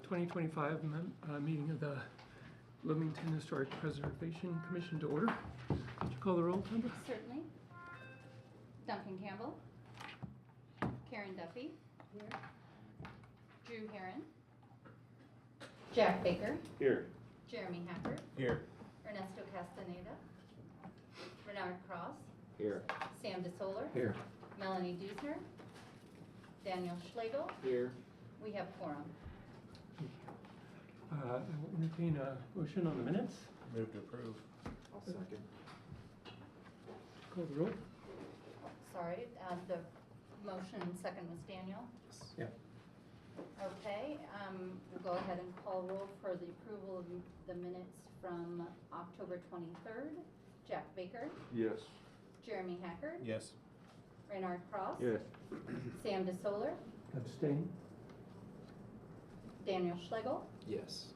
2025 meeting of the Bloomington Historic Preservation Commission to order. Would you call the roll, Tundra? Certainly. Duncan Campbell. Karen Duffy. Here. Drew Herron. Jack Baker. Here. Jeremy Hacker. Here. Ernesto Castaneda. Renard Cross. Here. Sam DeSoler. Here. Melanie Dusner. Daniel Schlegel. Here. We have quorum. I will entertain a motion on the minutes. Move to approve. I'll second. Call the roll. Sorry, the motion and second was Daniel. Yeah. Okay, we'll go ahead and call roll for the approval of the minutes from October 23rd. Jack Baker. Yes. Jeremy Hacker. Yes. Renard Cross. Yes. Sam DeSoler. Abstain. Daniel Schlegel. Yes.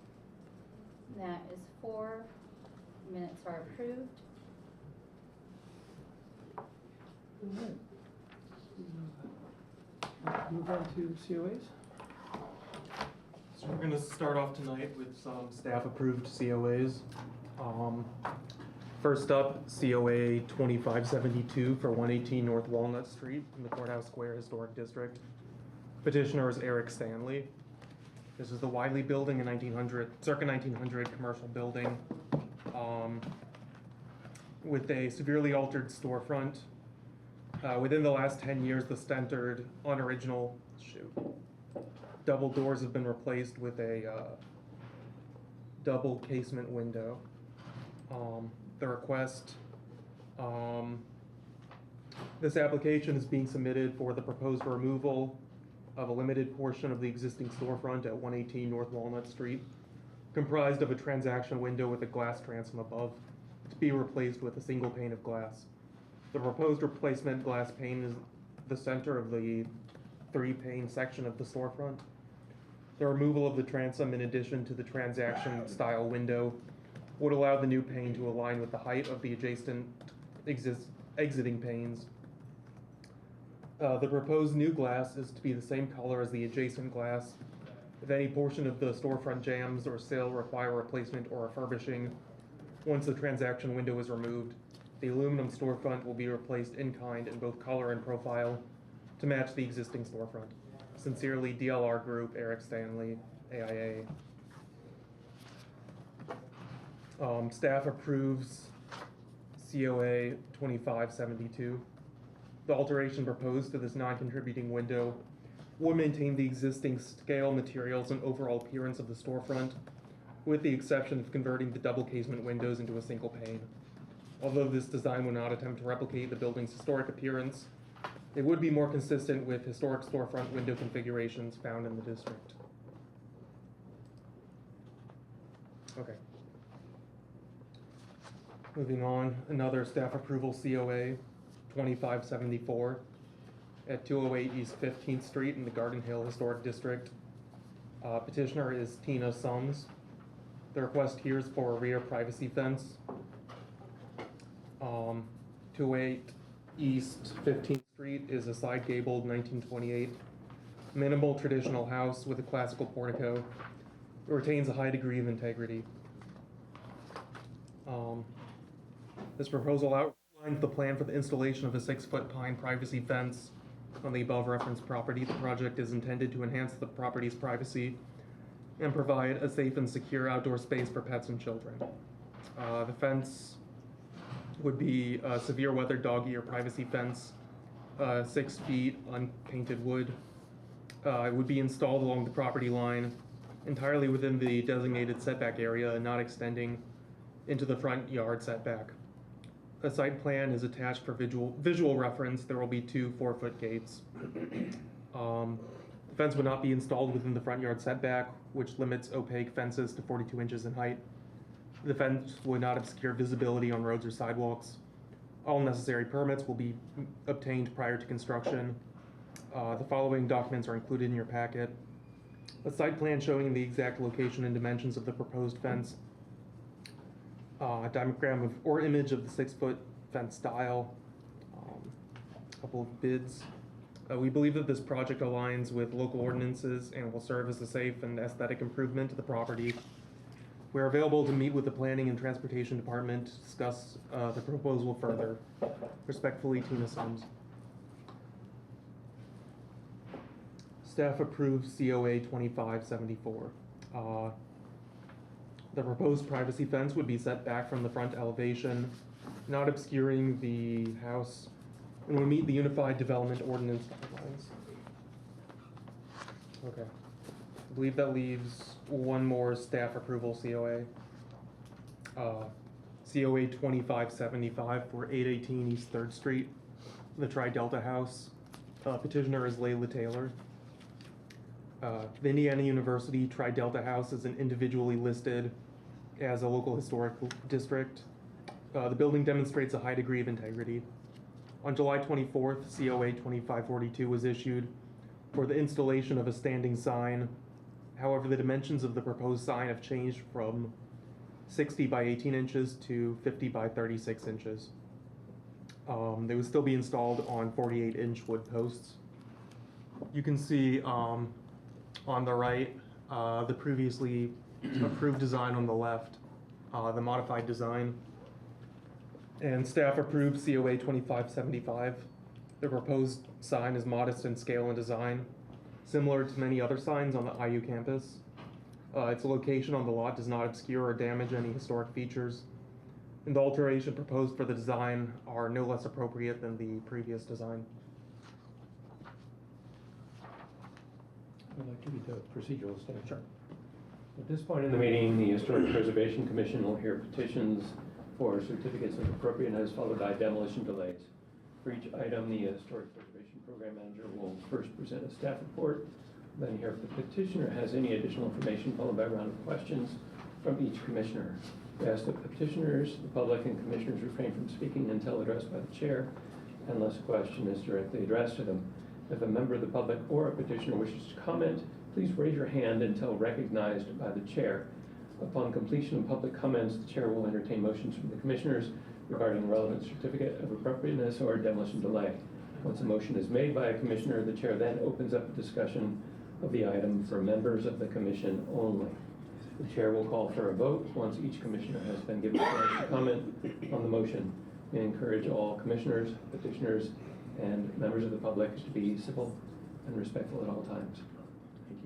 That is 4. Minutes are approved. Move on to COAs. So we're going to start off tonight with some staff-approved COAs. First up, COA 2572 for 118 North Walnut Street in the Courthouse Square Historic District. Petitioner is Eric Stanley. This is the Wiley building, a circa 1900 commercial building with a severely altered storefront. Within the last 10 years, the standard unoriginal double doors have been replaced with a double casement window. The request, this application is being submitted for the proposed removal of a limited portion of the existing storefront at 118 North Walnut Street, comprised of a transaction window with a glass transom above, to be replaced with a single pane of glass. The proposed replacement glass pane is the center of the 3-pane section of the storefront. The removal of the transom, in addition to the transaction style window, would allow the new pane to align with the height of the adjacent exiting panes. The proposed new glass is to be the same color as the adjacent glass. If any portion of the storefront jambs or sill require replacement or refurbishing, once the transaction window is removed, the aluminum storefront will be replaced in kind in both color and profile to match the existing storefront. Sincerely, DLR Group, Eric Stanley, AIA. Staff approves COA 2572. The alteration proposed to this non-contributing window would maintain the existing scale, materials, and overall appearance of the storefront, with the exception of converting the double casement windows into a single pane. Although this design would not attempt to replicate the building's historic appearance, it would be more consistent with historic storefront window configurations found in the district. Okay. Moving on, another staff approval COA 2574 at 208 East 15th Street in the Garden Hill Historic District. Petitioner is Tina Sums. The request here is for a rear privacy fence. 208 East 15th Street is a side gabled 1928 minimal traditional house with a classical portico. It retains a high degree of integrity. This proposal outlines the plan for the installation of a 6-foot pine privacy fence on the above referenced property. The project is intended to enhance the property's privacy and provide a safe and secure outdoor space for pets and children. The fence would be a severe weather dog ear privacy fence, 6 feet unpainted wood. It would be installed along the property line entirely within the designated setback area and not extending into the front yard setback. A site plan is attached for visual reference. There will be 2 4-foot gates. The fence would not be installed within the front yard setback, which limits opaque fences to 42 inches in height. The fence would not obscure visibility on roads or sidewalks. All necessary permits will be obtained prior to construction. The following documents are included in your packet. A site plan showing the exact location and dimensions of the proposed fence. A diagram or image of the 6-foot fence style. A couple of bids. We believe that this project aligns with local ordinances and will serve as a safe and aesthetic improvement to the property. We are available to meet with the Planning and Transportation Department to discuss the proposal further. Respectfully, Tina Sims. Staff approves COA 2574. The proposed privacy fence would be set back from the front elevation, not obscuring the house, and would meet the Unified Development Ordinance guidelines. Okay. I believe that leaves one more staff approval COA. COA 2575 for 818 East 3rd Street, the Tri-Delta House. Petitioner is Layla Taylor. The Indiana University Tri-Delta House is an individually listed as a local historic district. The building demonstrates a high degree of integrity. On July 24th, COA 2542 was issued for the installation of a standing sign. However, the dimensions of the proposed sign have changed from 60 by 18 inches to 50 by 36 inches. They would still be installed on 48-inch wood posts. You can see on the right, the previously approved design on the left, the modified design. And staff approved COA 2575. The proposed sign is modest in scale and design, similar to many other signs on the IU campus. Its location on the lot does not obscure or damage any historic features, and the alteration proposed for the design are no less appropriate than the previous design. I'd like to read the procedural statement. Sure. At this point in the meeting, the Historic Preservation Commission will hear petitions for certificates of appropriateness followed by demolition delays. For each item, the Historic Preservation Program Manager will first present a staff report, then hear if the petitioner has any additional information, followed by a round of questions from each commissioner. We ask that petitioners, the public, and commissioners refrain from speaking until addressed by the chair, unless a question is directly addressed to them. If a member of the public or a petitioner wishes to comment, please raise your hand until recognized by the chair. Upon completion of public comments, the chair will entertain motions from the commissioners regarding relevant certificate of appropriateness or demolition delay. Once a motion is made by a commissioner, the chair then opens up a discussion of the item for members of the commission only. The chair will call for a vote once each commissioner has been given a chance to comment on the motion. We encourage all commissioners, petitioners, and members of the public to be civil and respectful at all times. Thank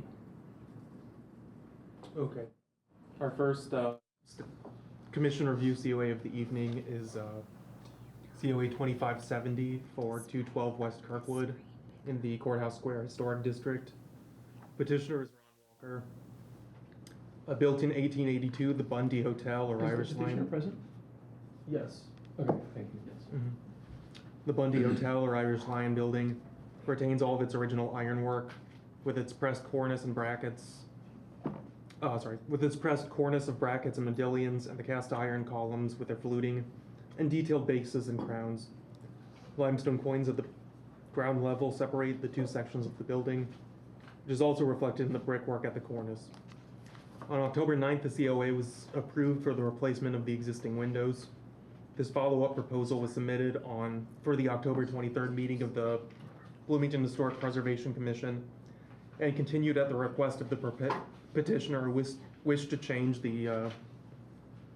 you. Okay. Our first commission review COA of the evening is COA 2570 for 212 West Kirkwood in the Courthouse Square Historic District. Petitioner is Ron Walker. Built in 1882, the Bundy Hotel or Irish Is the petitioner Lion. present? Yes. Okay, thank you. Yes. The Bundy Hotel or Irish Lion building retains all of its original ironwork with its pressed cornice and brackets. With its pressed cornice of brackets and modillions and the cast iron columns with their fluting and detailed bases and crowns. Limestone coins at the ground level separate the two sections of the building, which is also reflected in the brickwork at the cornice. On October 9th, the COA was approved for the replacement of the existing windows. This follow-up proposal was submitted for the October 23rd meeting of the Bloomington Historic Preservation Commission and continued at the request of the petitioner who wished to change the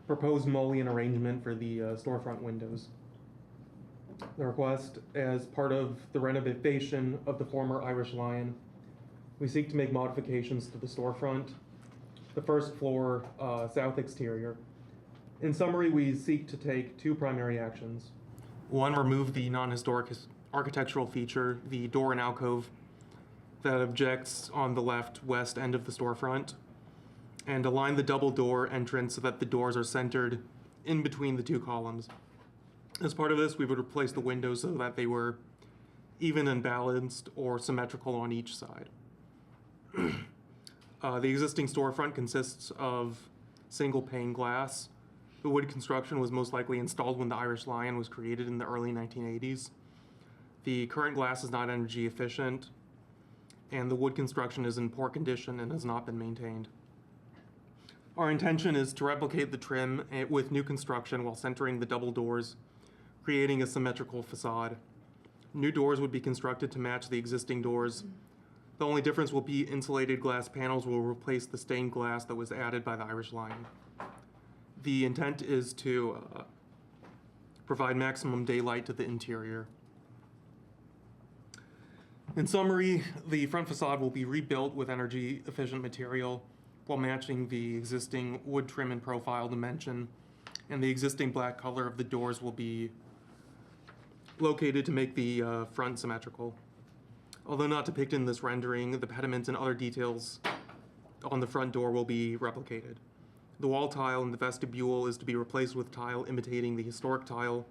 proposed mullion arrangement for the storefront windows. The request, as part of the renovation of the former Irish Lion, we seek to make modifications to the storefront, the first floor south exterior. In summary, we seek to take two primary actions. One, remove the non-historic architectural feature, the door and alcove that objects on the left west end of the storefront, and align the double door entrance so that the doors are centered in between the two columns. As part of this, we would replace the windows so that they were even and balanced or symmetrical on each side. The existing storefront consists of single pane glass. The wood construction was most likely installed when the Irish Lion was created in the early 1980s. The current glass is not energy efficient, and the wood construction is in poor condition and has not been maintained. Our intention is to replicate the trim with new construction while centering the double doors, creating a symmetrical facade. New doors would be constructed to match the existing doors. The only difference will be insulated glass panels will replace the stained glass that was added by the Irish Lion. The intent is to provide maximum daylight to the interior. In summary, the front facade will be rebuilt with energy efficient material while matching the existing wood trim and profile dimension, and the existing black color of the doors will be located to make the front symmetrical. Although not depicted in this rendering, the pediments and other details on the front door will be replicated. The wall tile in the vestibule is to be replaced with tile imitating the historic tile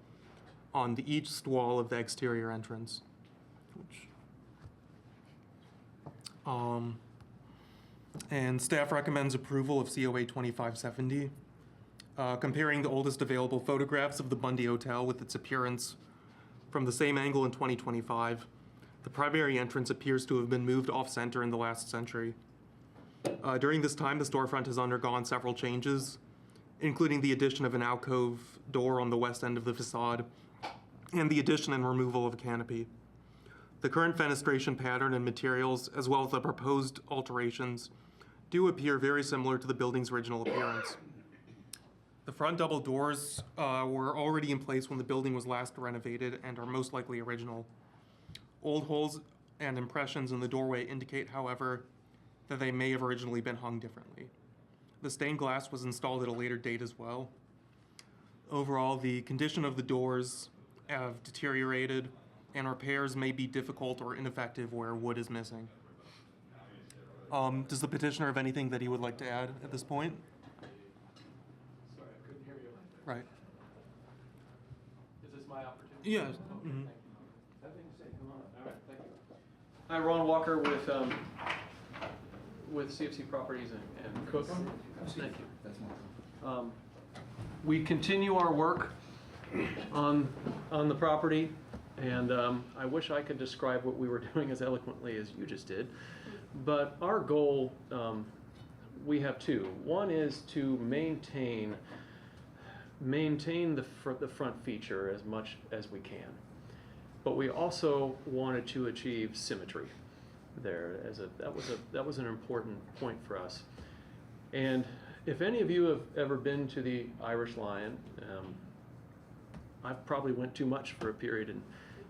on the east wall of the exterior entrance. And staff recommends approval of COA 2570. Comparing the oldest available photographs of the Bundy Hotel with its appearance from the same angle in 2025, the primary entrance appears to have been moved off-center in the last century. During this time, the storefront has undergone several changes, including the addition of an alcove door on the west end of the facade and the addition and removal of a canopy. The current fenestration pattern and materials, as well as the proposed alterations, do appear very similar to the building's original appearance. The front double doors were already in place when the building was last renovated and are most likely original. Old holes and impressions in the doorway indicate, however, that they may have originally been hung differently. The stained glass was installed at a later date as well. Overall, the condition of the doors have deteriorated, and repairs may be difficult or ineffective where wood is missing. Does the petitioner have anything that he would like to add at this point? Sorry, I couldn't hear you. Right. Is this my opportunity? Yeah. Okay, Mhm. thank you. Nothing to say, come on. All right, thank you. Hi, Ron Walker with CFC Properties and Cook. Thank you. We continue our work on the property, and I wish I could describe what we were doing as eloquently as you just did. But our goal, we have two. One is to maintain the front feature as much as we can. But we also wanted to achieve symmetry there that was an important point for us. And if any of you have ever been to the Irish Lion, I probably went too much for a period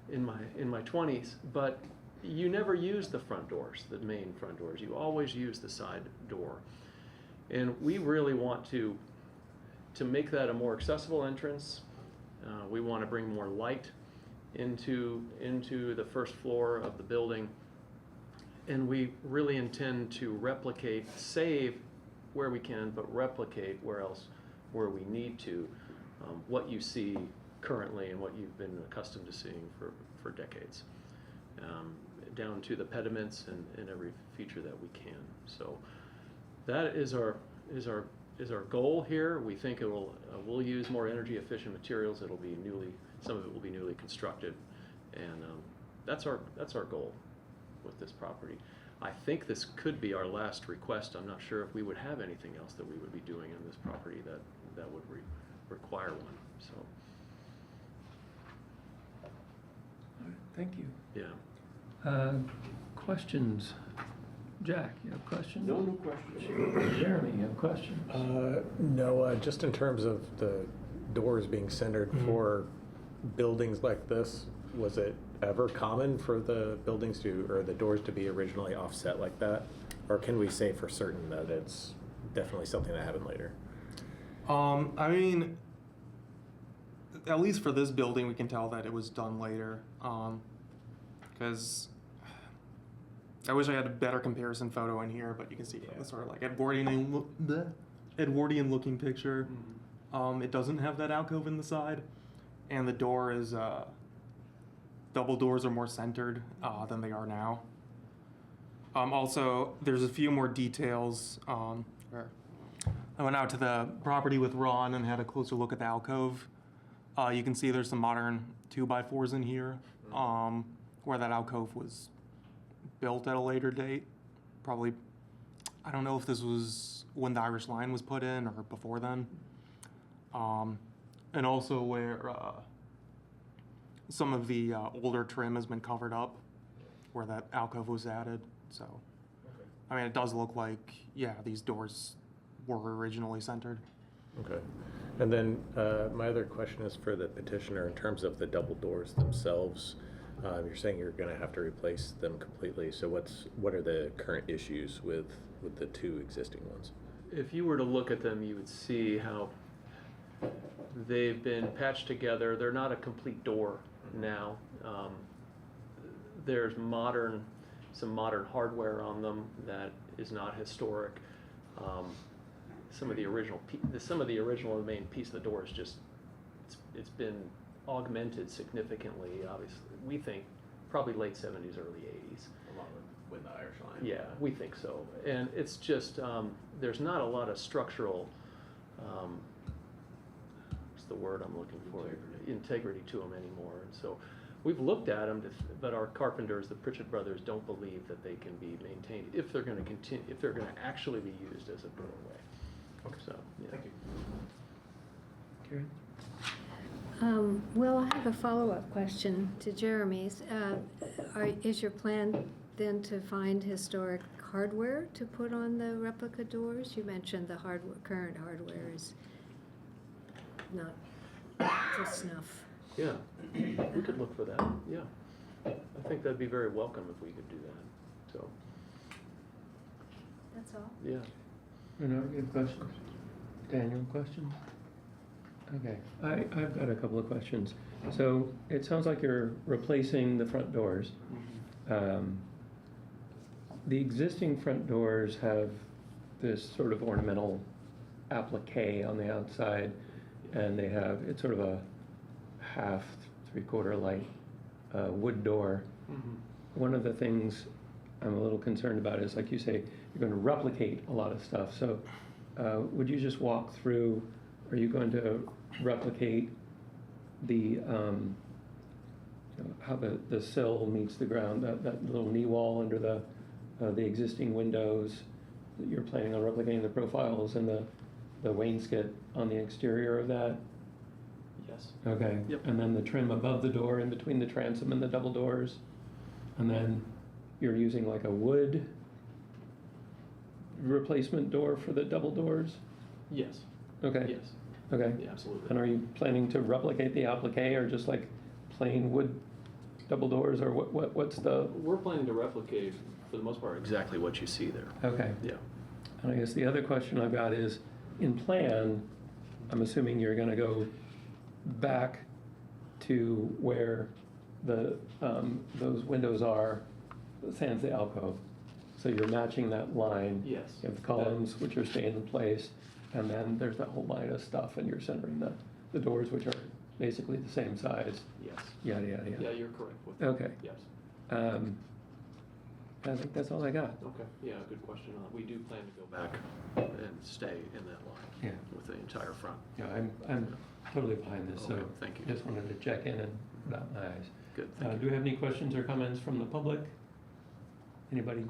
in my 20s, but you never use the front doors, the main front doors. You always use the side door. And we really want to make that a more accessible entrance. We want to bring more light into the first floor of the building. And we really intend to save where we can, but replicate where we need to, what you see currently and what you've been accustomed to seeing for decades, down to the pediments and every feature that we can. So that is our goal here. We think we'll use more energy efficient materials. Some of it will be newly constructed, and that's our goal with this property. I think this could be our last request. I'm not sure if we would have anything else that we would be doing on this property that would require one. So, Thank you. yeah. Questions? Jack, you have questions? No questions. Jeremy, you have questions? No, just in terms of the doors being centered for buildings like this, was it ever common for the buildings or the doors to be originally offset like that? Or can we say for certain that it's definitely something that happened later? I mean, at least for this building, we can tell that it was done later. Because I wish I had a better comparison photo in here, but you can see from the sort of like Edwardian looking picture. It doesn't have that alcove in the side, and the door is double doors are more centered than they are now. Also, there's a few more details. Where I went out to the property with Ron and had a closer look at the alcove. You can see there's some modern 2x4s in here, where that alcove was built at a later date. Probably, I don't know if this was when the Irish Lion was put in or before then. And also where some of the older trim has been covered up where that alcove was added. So, I mean, it does look like, yeah, these doors were originally centered. Okay. And then my other question is for the petitioner in terms of the double doors themselves. You're saying you're going to have to replace them completely. So what are the current issues with the two existing ones? If you were to look at them, you would see how they've been patched together. They're not a complete door now. There's some modern hardware on them that is not historic. Some of the original main piece of the door is just, it's been augmented significantly, obviously. We think probably late 70s, early 80s. Along with the Irish line. Yeah, we think so. And it's just, there's not a lot of structural, what's the word I'm looking for? Integrity to them anymore. And so we've looked at them, but our carpenters, the Pritchett brothers, don't believe that they can be maintained if they're going to continue, if they're going to actually be used as a doorway. Okay. So, yeah. Thank you. Karen? Well, I have a follow-up question to Jeremy's. Is your plan then to find historic hardware to put on the replica doors? You mentioned the current hardware is not to snuff. Yeah, we could look for that, yeah. I think that'd be very welcome if we could do that, so, That's all. yeah. Bernard, you have questions? Daniel, questions? Okay, I've got a couple of questions. So it sounds like you're replacing the front doors. The existing front doors have this sort of ornamental applique on the outside, and they have, it's sort of a half, three-quarter light wood door. One of the things I'm a little concerned about is, like you say, you're going to replicate a lot of stuff. So would you just walk through, are you going to replicate the, how the sill meets the ground, that little knee wall under the existing windows? You're planning on replicating the profiles and the wainscot on the exterior of that? Yes. Okay. Yep. And then the trim above the door in between the transom and the double doors? And then you're using like a wood replacement door for the double doors? Yes. Okay. Yes. Okay. Yeah, absolutely. And are you planning to replicate the applique or just like plain wood double doors, or what's the? We're planning to replicate, for the most part, exactly what you see there. Okay. Yeah. And I guess the other question I've got is, in plan, I'm assuming you're gonna go back to where those windows are, sans the alcove. So you're matching that line. Yes. You have the columns, which are staying in place, and then there's that whole line of stuff, and you're centering the doors, which are basically the same size. Yes. Yada, yada, yada. Yeah, you're correct with that. Okay. Yes. I think that's all I got. Okay, yeah, good question. We do plan to go back and stay in that line. Yeah. With the entire front. Yeah, I'm totally behind this, so Okay, thank you. just wanted to check in and dot my i's. Good, thank you. Do we have any questions or comments from the public? Anybody?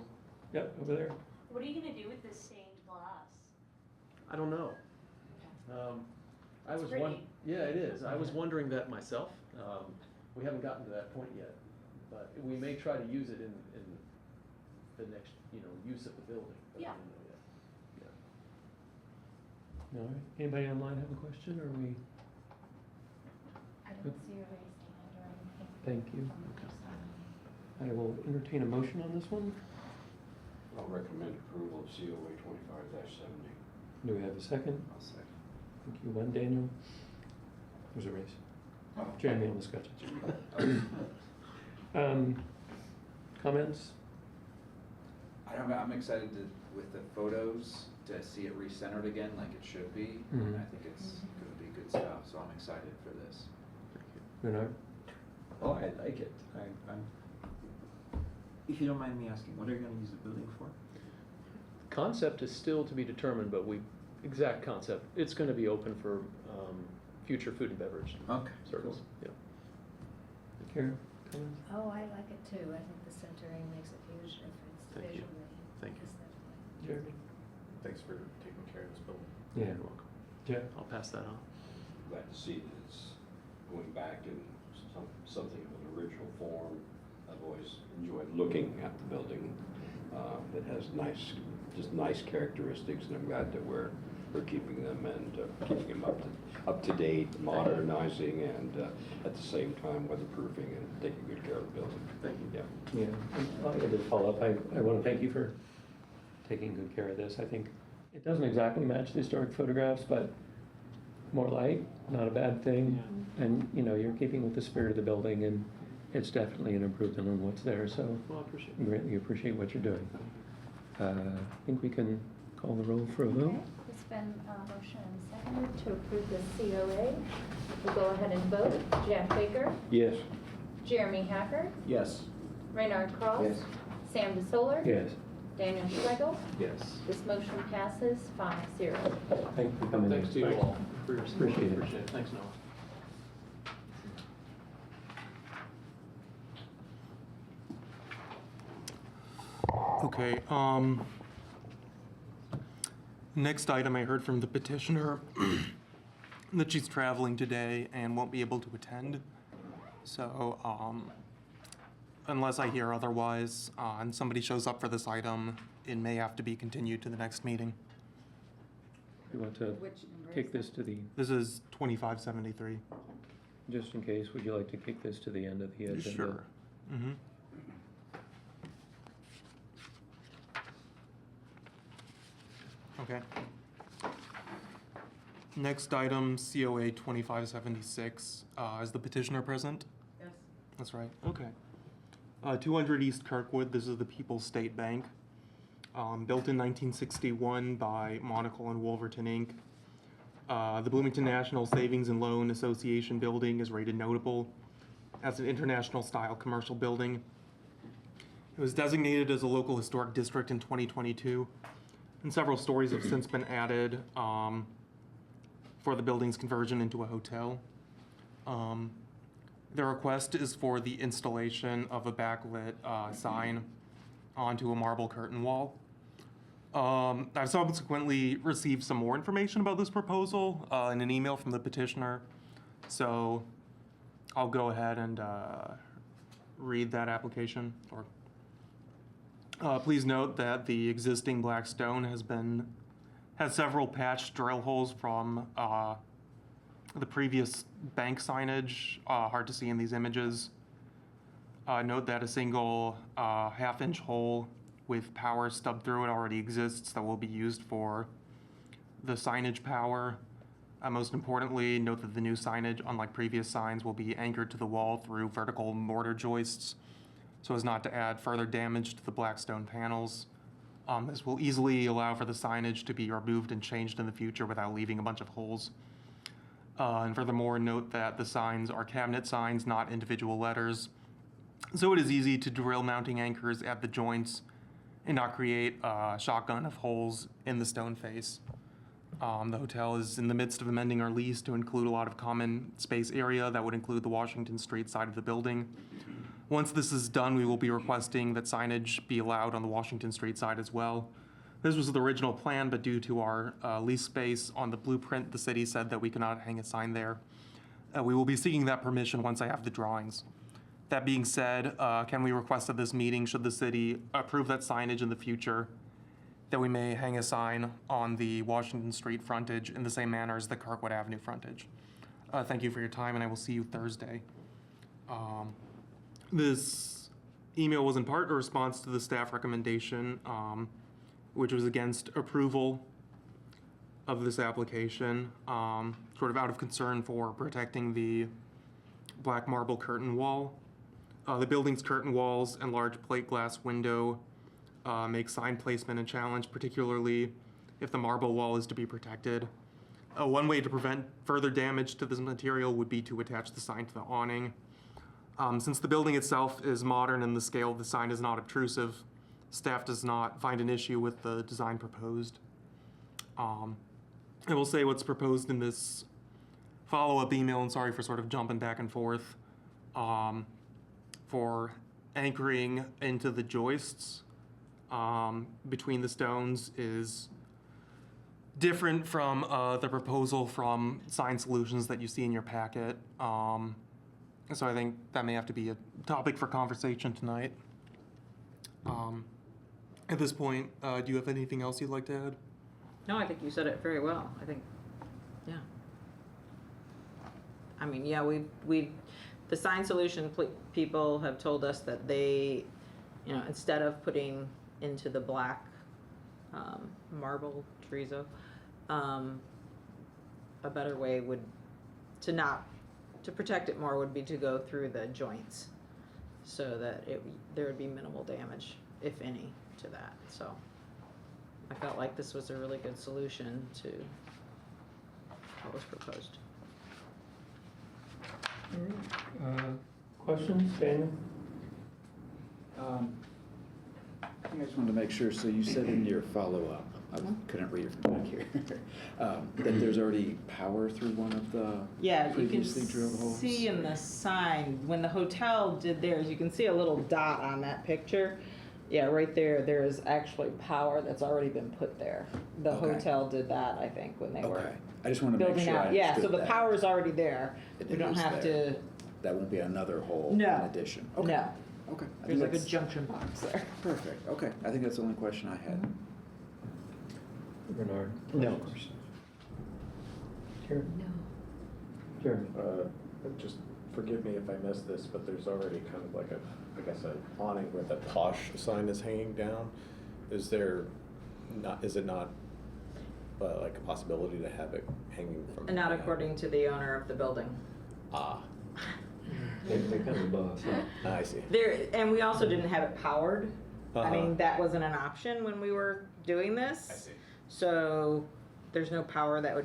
Yep, over there. What are you gonna do with this stained glass? I don't know. I It's was pretty. yeah, it is. I was wondering that myself. We haven't gotten to that point yet, but we may try to use it in the next, use of the building. But Yeah. I don't know yet. Yeah. All right. Anybody online have a question, or we? I don't see a raised hand or anything. Thank you. I will entertain a motion on this one. I'll recommend approval of COA 25-70. Do we have a second? I'll second. Thank you, Len. Daniel? There's a race. Jeremy on the scotch. Comments? I'm excited with the photos to see it recentered again like it should be. Mhm. I think it's going to be good stuff, so I'm excited for this. Bernard? Oh, I like it. I'm. If you don't mind me asking, what are you going to use the building for? Concept is still to be determined, but exact concept, it's going to be open for future food and beverage Okay. service. Yeah. Karen? Comments? Oh, I like it too. I think the centering makes a huge difference Thank you. visually. Thank you. aesthetically. Jeremy? Thanks for taking care of this building. Yeah. You're welcome. Jeff? I'll pass that on. Glad to see that it's going back and something of an original form. I've always enjoyed looking at the building. It has just nice characteristics, and I'm glad that we're keeping them and keeping them up to date, modernizing, and at the same time weatherproofing and taking good care of the building. Thank you. Yeah. Yeah, I did follow up. I want to thank you for taking good care of this. I think it doesn't exactly match the historic photographs, but more light, not a bad thing. And, you know, you're keeping with the spirit of the building, and it's definitely an improvement on what's there, so Well, I appreciate I it. greatly appreciate what you're doing. I think we can call the roll for a vote. Okay, it's been motion and seconded to approve the COA. We'll go ahead and vote. Jack Baker, Yes. Jeremy Hacker, Yes. Reynard Cross, Yes. Sam DeSoler, Yes. Daniel Schlegel. Yes. This motion passes 5-0. Thank you for coming in. Thanks to you all for your support. Appreciate it. Appreciate it. Thanks, Noah. Okay, next item, I heard from the petitioner that she's traveling today and won't be able to attend. So, unless I hear otherwise, and somebody shows up for this item, it may have to be continued to the next meeting. You want to Which number kick is this to the, This is 2573. just in case, would you like to kick this to the end of the agenda? Sure. Mm-hmm. Okay. Next item, COA 2576. Is the petitioner present? Yes. That's right. Okay. 200 East Kirkwood. This is the People's State Bank. Built in 1961 by Monocle and Wolverton Inc. The Bloomington National Savings and Loan Association building is rated notable as an international style commercial building. It was designated as a local historic district in 2022, and several stories have since been added for the building's conversion into a hotel. The request is for the installation of a backlit sign onto a marble curtain wall. I've subsequently received some more information about this proposal in an email from the petitioner, so I'll go ahead and read that application. Please note that the existing black stone has several patched drill holes from the previous bank signage, hard to see in these images. Note that a single half-inch hole with power stubbed through it already exists that will be used for the signage power. Most importantly, note that the new signage, unlike previous signs, will be anchored to the wall through vertical mortar joists so as not to add further damage to the black stone panels. This will easily allow for the signage to be removed and changed in the future without leaving a bunch of holes. And furthermore, note that the signs are cabinet signs, not individual letters. So it is easy to drill mounting anchors at the joints and not create a shotgun of holes in the stone face. The hotel is in the midst of amending our lease to include a lot of common space area that would include the Washington Street side of the building. Once this is done, we will be requesting that signage be allowed on the Washington Street side as well. This was the original plan, but due to our lease space on the blueprint, the city said that we could not hang a sign there. We will be seeking that permission once I have the drawings. That being said, can we request at this meeting, should the city approve that signage in the future, that we may hang a sign on the Washington Street frontage in the same manner as the Kirkwood Avenue frontage? Thank you for your time, and I will see you Thursday. This email was in part a response to the staff recommendation, which was against approval of this application, sort of out of concern for protecting the black marble curtain wall. The building's curtain walls and large plate glass window make sign placement a challenge, particularly if the marble wall is to be protected. One way to prevent further damage to this material would be to attach the sign to the awning. Since the building itself is modern and the scale of the sign is not obtrusive, staff does not find an issue with the design proposed. I will say what's proposed in this follow-up email, and sorry for sort of jumping back and forth, for anchoring into the joists between the stones is different from the proposal from Sign Solutions that you see in your packet. So I think that may have to be a topic for conversation tonight. At this point, do you have anything else you'd like to add? No, I think you said it very well. I think, yeah. I mean, yeah, the sign solution people have told us that they, instead of putting into the black marble terrazzo, a better way to protect it more would be to go through the joints so that there would be minimal damage, if any, to that. So I felt like this was a really good solution to what was proposed. All right. Questions, Daniel? I just wanted to make sure, so you said in your follow-up, I couldn't read it from back here, that there's already power through one of the previously drilled holes? See in the sign, when the hotel did theirs, you can see a little dot on that picture. Yeah, right there, there's actually power that's already been put there. The Okay. hotel did that, I think, when they were Okay, I just wanted to make building sure I out. Yeah, so understood the that. power's already there. It We don't is have there. to, That won't be another hole in No. addition? Okay. no, Okay. I there's think like a that's junction box there. Perfect, okay. I think that's the only question I had. Bernard? No. Karen? No. Jeremy? Just forgive me if I missed this, but there's already kind of like I guess an awning where the posh sign is hanging down. Is it not like a possibility to have it hanging from? And not according to the owner of the building. Ah, They kind of boss, huh? I see. And we also didn't have it powered. I Uh-huh. mean, that wasn't an option when we were doing this. I see. So there's no power that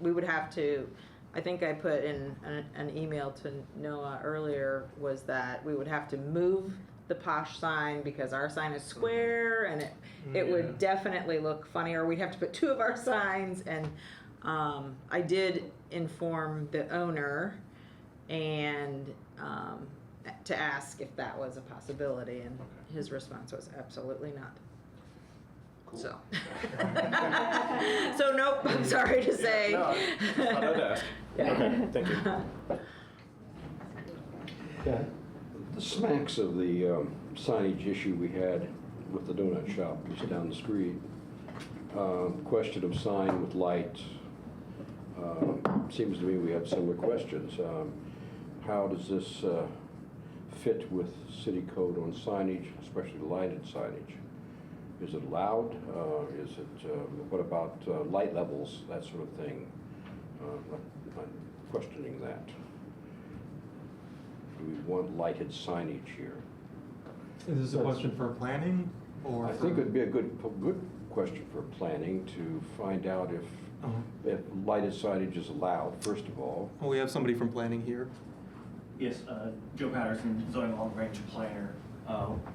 we would have to, I think I put in an email to Noah earlier, was that we would have to move the posh sign because our sign is square and it would definitely look funny, or we'd have to put two of our signs. And I did inform the owner and to ask if that was a possibility, and his response was absolutely not. So, so nope, I'm sorry to say. No, I thought I'd ask. Yeah. Okay, thank you. Yeah. The smacks of the signage issue we had with the donut shop just down the street. Question of sign with light. Seems to me we have similar questions. How does this fit with city code on signage, especially lighted signage? Is it allowed? What about light levels, that sort of thing? I'm questioning that. Do we want lighted signage here? Is this a question for planning or? I think it'd be a good question for planning to find out if lighted signage is allowed, first of all. Well, we have somebody from planning here. Yes, Joe Patterson, zoning long range planner.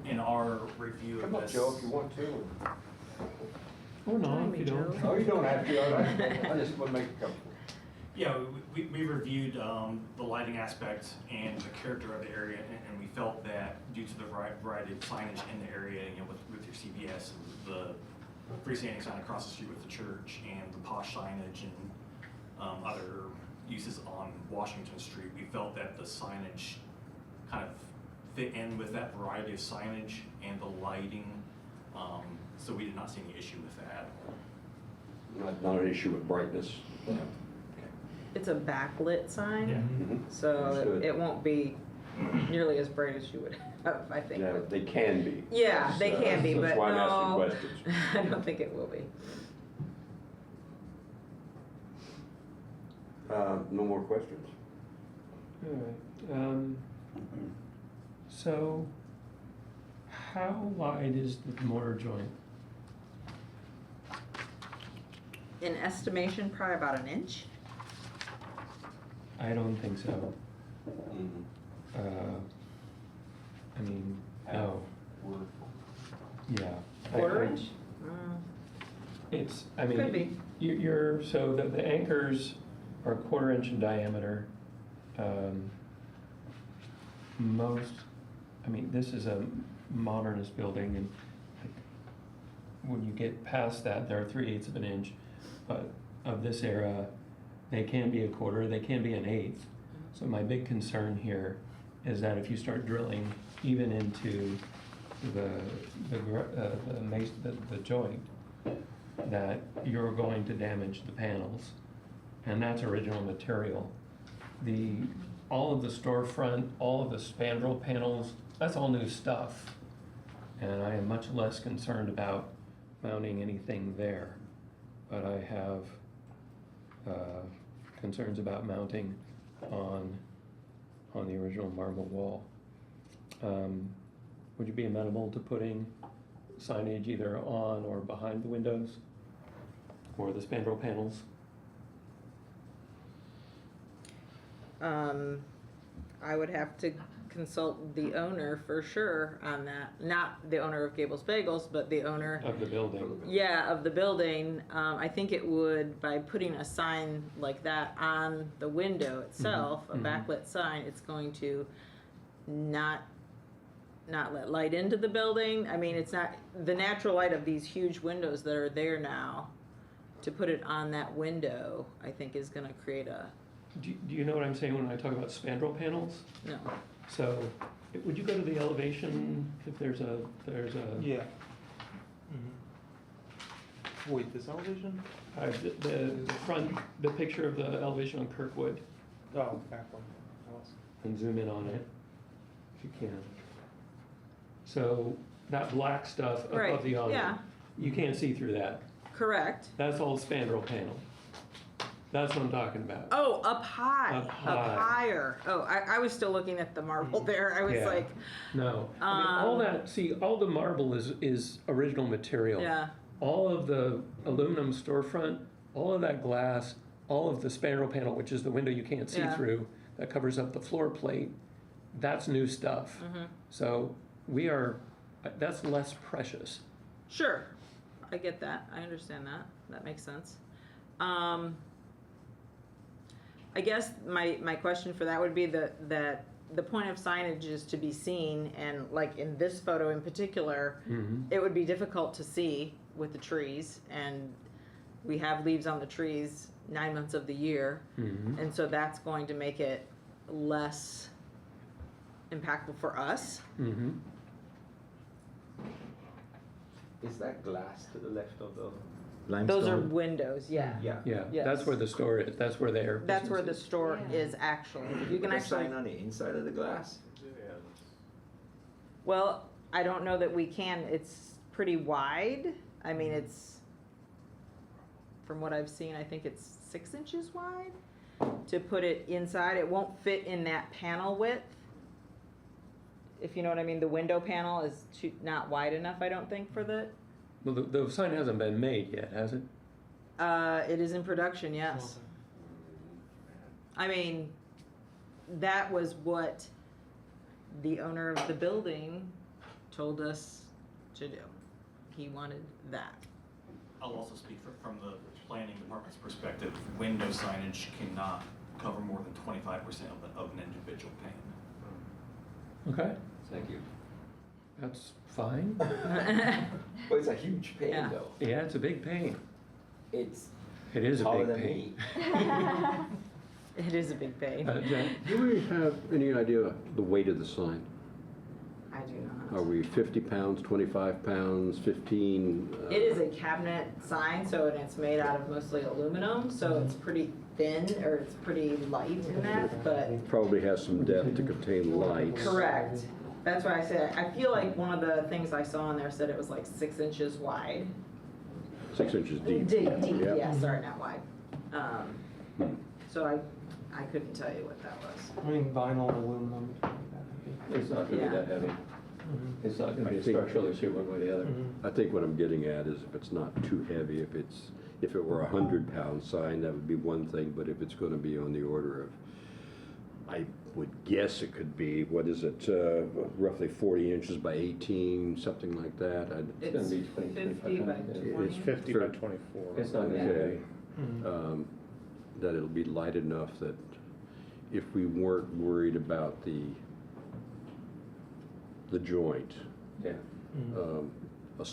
In our review of this. Joe, if you want to. Or not, if you don't. Oh, you don't have to. I just want to make it comfortable. Yeah, we reviewed the lighting aspect and the character of the area, and we felt that due to the variety of signage in the area, with your CVS, and the freestanding sign across the street with the church, and the posh signage, and other uses on Washington Street, we felt that the signage kind of fit in with that variety of signage and the lighting, so we did not see any issue with that. Not an issue with brightness. No. It's a backlit sign, Yeah. Mhm. so Understood. it won't be nearly as bright as you would have, I think. Yeah, they can be. Yeah, they can be, but That's why I'm asking no, questions. I don't think it will be. No more questions. All right. So, how wide is the mortar joint? In estimation, probably about an inch. I don't think so. I mean, no. Yeah. Quarter inch? It's, I mean. Could be. So the anchors are 1/4 inch in diameter. This is a modernist building, and when you get past that, they're 3/8 of an inch. But of this era, they can be 1/4, they can be an 1/8. So my big concern here is that if you start drilling even into the joint, that you're going to damage the panels, and that's original material. All of the storefront, all of the spandrel panels, that's all new stuff. And I am much less concerned about mounting anything there. But I have concerns about mounting on the original marble wall. Would you be amenable to putting signage either on or behind the windows or the spandrel panels? I would have to consult the owner for sure on that. Not the owner of Gables Bagels, but the owner. Of the building. Yeah, of the building. I think it would, by putting a sign like that on the window itself, a backlit sign, it's going to not let light into the building. I mean, it's not, the natural light of these huge windows that are there now, to put it on that window, I think is gonna create a, Do you know what I'm saying when I talk about spandrel panels? no. So, would you go to the elevation if there's a? Yeah. Wait, this elevation? The front, the picture of the elevation on Kirkwood, Oh, back one. and zoom in on it, if you can. So, that black stuff Right, above the awning, yeah. you can't see through that. Correct. That's all spandrel panel. That's what I'm talking about. Oh, up high. Up high. Higher. Oh, I was still looking at the marble there. I was Yeah. like, No, I mean, all that, see, all the marble is original material. yeah, All of the aluminum storefront, all of that glass, all of the spandrel panel, which is the window you can't see Yeah. through, that covers up the floor plate, that's new stuff. So that's less precious. sure. I get that. I understand that. That makes sense. I guess my question for that would be that the point of signage is to be seen, and like in this photo in particular, it would be difficult to see with the trees, and we have leaves on the trees 9 months of the year, and so that's going to make it less impactful for us. Is that glass to the left of the Limestone? Those are windows, yeah. Yeah. Yeah, Yes. that's where the store is, that's where their That's where the business is. store Yeah. is actually. You can Put a actually, sign on the inside of the glass? well, I don't know that we can. It's pretty wide. I mean, it's, from what I've seen, I think it's 6 inches wide. To put it inside, it won't fit in that panel width. If you know what I mean, the window panel is not wide enough, I don't think, for the, Well, the sign hasn't been made yet, has it? it is in production, yes. I mean, that was what the owner of the building told us to do. He wanted that. I'll also speak from the planning department's perspective. Window signage cannot cover more than 25% of an individual pane. Okay, Thank you. that's fine. Well, it's a huge pane Yeah. though. Yeah, it's a big pain. It's It is a taller big than pain. me. It is a big pain. Jen? Do we have any idea the weight of the sign? I do Are not. we 50 pounds, 25 pounds, 15? It is a cabinet sign, so and it's made out of mostly aluminum, so it's pretty thin, or it's pretty light in that, but Probably has some depth to contain lights. correct. That's why I said, I feel like one of the things I saw in there said it was like 6 inches wide. 6 inches deep. Deep, Yep. yeah, sorry, not wide. So I couldn't tell you what that was. I mean, vinyl, aluminum. It's not gonna be that heavy. It's not gonna be a I think- structural issue one way or the other. I think what I'm getting at is if it's not too heavy, if it were a 100-pound sign, that would be one thing, but if it's gonna be on the order of, I would guess it could be, what is it, roughly 40 inches by 18, something like that. It's gonna be 20, 50 by 25 20. It's 50 by 24. It's not gonna Okay. be. That it'll be light enough that if we weren't worried about the joint, Yeah. a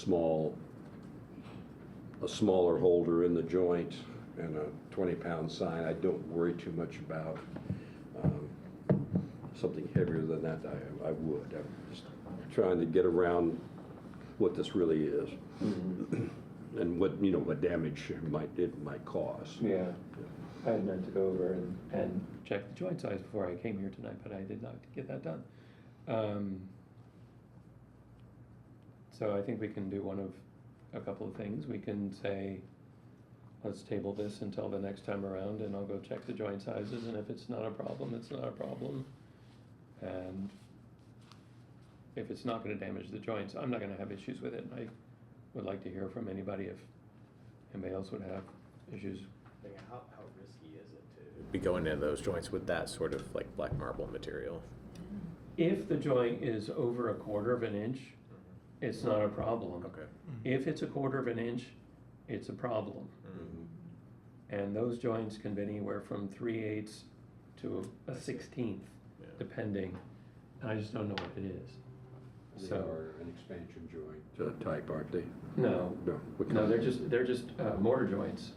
smaller holder in the joint and a 20-pound sign, I don't worry too much about something heavier than that, I would. I'm just trying to get around what this really is. And what damage it might cause. Yeah. I had meant to go over and check the joint size before I came here tonight, but I did not get that done. So I think we can do one of a couple of things. We can say, let's table this until the next time around, and I'll go check the joint sizes, and if it's not a problem, it's not a problem. And if it's not gonna damage the joints, I'm not gonna have issues with it. I would like to hear from anybody if anybody else would have issues. How risky is it to be going into those joints with that sort of like black marble material? If the joint is over 1/4 of an inch, it's not a problem. Okay. If it's 1/4 of an inch, it's a problem. And those joints can be anywhere from 3/8 to a 1/16, depending. And I just don't know what it is. They So are an expansion joint type, aren't they? no, No. What no, kind? they're just mortar joints.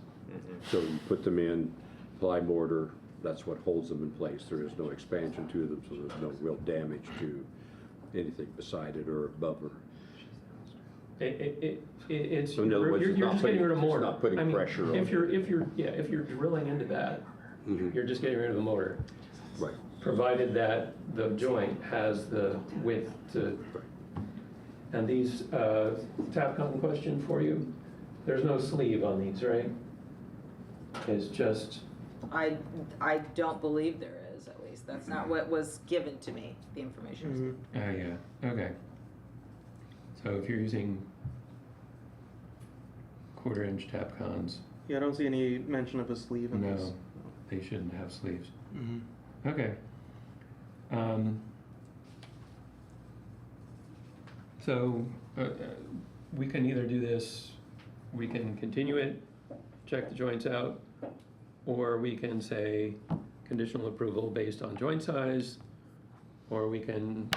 So you put them in, ply mortar, that's what holds them in place. There is no expansion to them, so there's no real damage to anything beside it or above her. It's So in other words, you're it's not just getting rid of putting- it's mortar. not putting I mean, pressure on if it. you're drilling into that, you're just getting rid of the motor. Right. Provided that the joint has the width to. And these, Tapcon question for you, there's no sleeve on these, right? It's just, I don't believe there is, at least. That's not what was given to me, the information was given. oh yeah, okay. So if you're using 1/4 inch Tapcons, Yeah, I don't see any mention of a sleeve in this. no, they shouldn't have sleeves. Mm-hmm. Okay. So, we can either do this, we can continue it, check the joints out, or we can say conditional approval based on joint size, or we can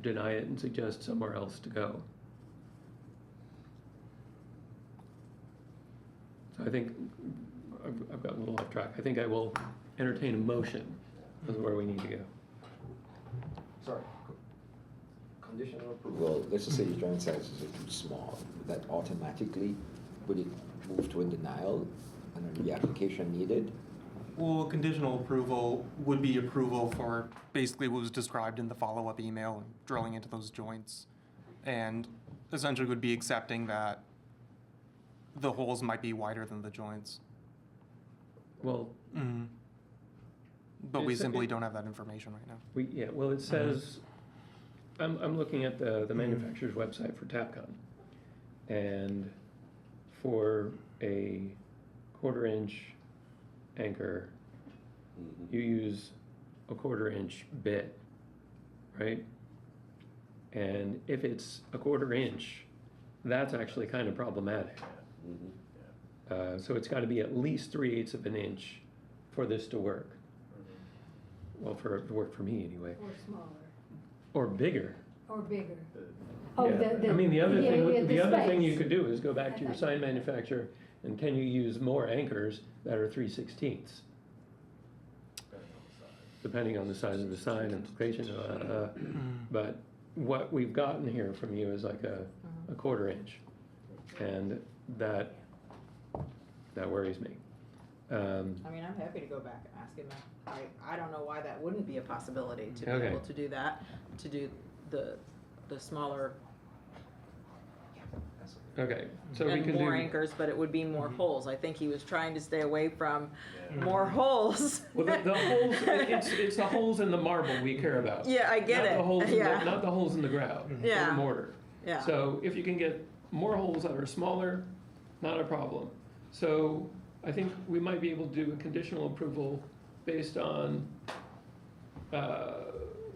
deny it and suggest somewhere else to go. So I think, I've gotten a little off track. I think I will entertain a motion, is where we need to go. Sorry. Conditional approval, let's just say your joint sizes are too small, would that automatically, would it move to a denial and a reapplication needed? Well, conditional approval would be approval for basically what was described in the follow-up email, and drilling into those joints. And essentially would be accepting that the holes might be wider than the joints. Well, But we It's- simply it- don't have that information right now. well, it says, I'm looking at the manufacturer's website for Tapcon. And for a 1/4 inch anchor, you use a 1/4 inch bit, right? And if it's a 1/4 inch, that's actually kind of problematic. So it's gotta be at least 3/8 of an inch for this to work. Well, for it to work for me anyway. Or smaller, Or bigger. or bigger. Yeah. I mean, the other thing, the other thing you space. could do is go back to your sign manufacturer, and can you use more anchors that are 3/16? Depending on the size of the sign and location, but what we've gotten here from you is like a 1/4 inch. And that worries me. I mean, I'm happy to go back and ask him. I don't know why that wouldn't be a possibility to be Okay. able to do that, to do the smaller Okay, so we and can more do. anchors, but it would be more holes. I think he was trying to stay away from more holes. Well, the holes, it's the holes in the marble we care about. Yeah, I get Not it. the holes in Yeah. not the holes in the ground, or Yeah. the mortar. Yeah. So if you can get more holes that are smaller, not a problem. So I think we might be able to do a conditional approval based on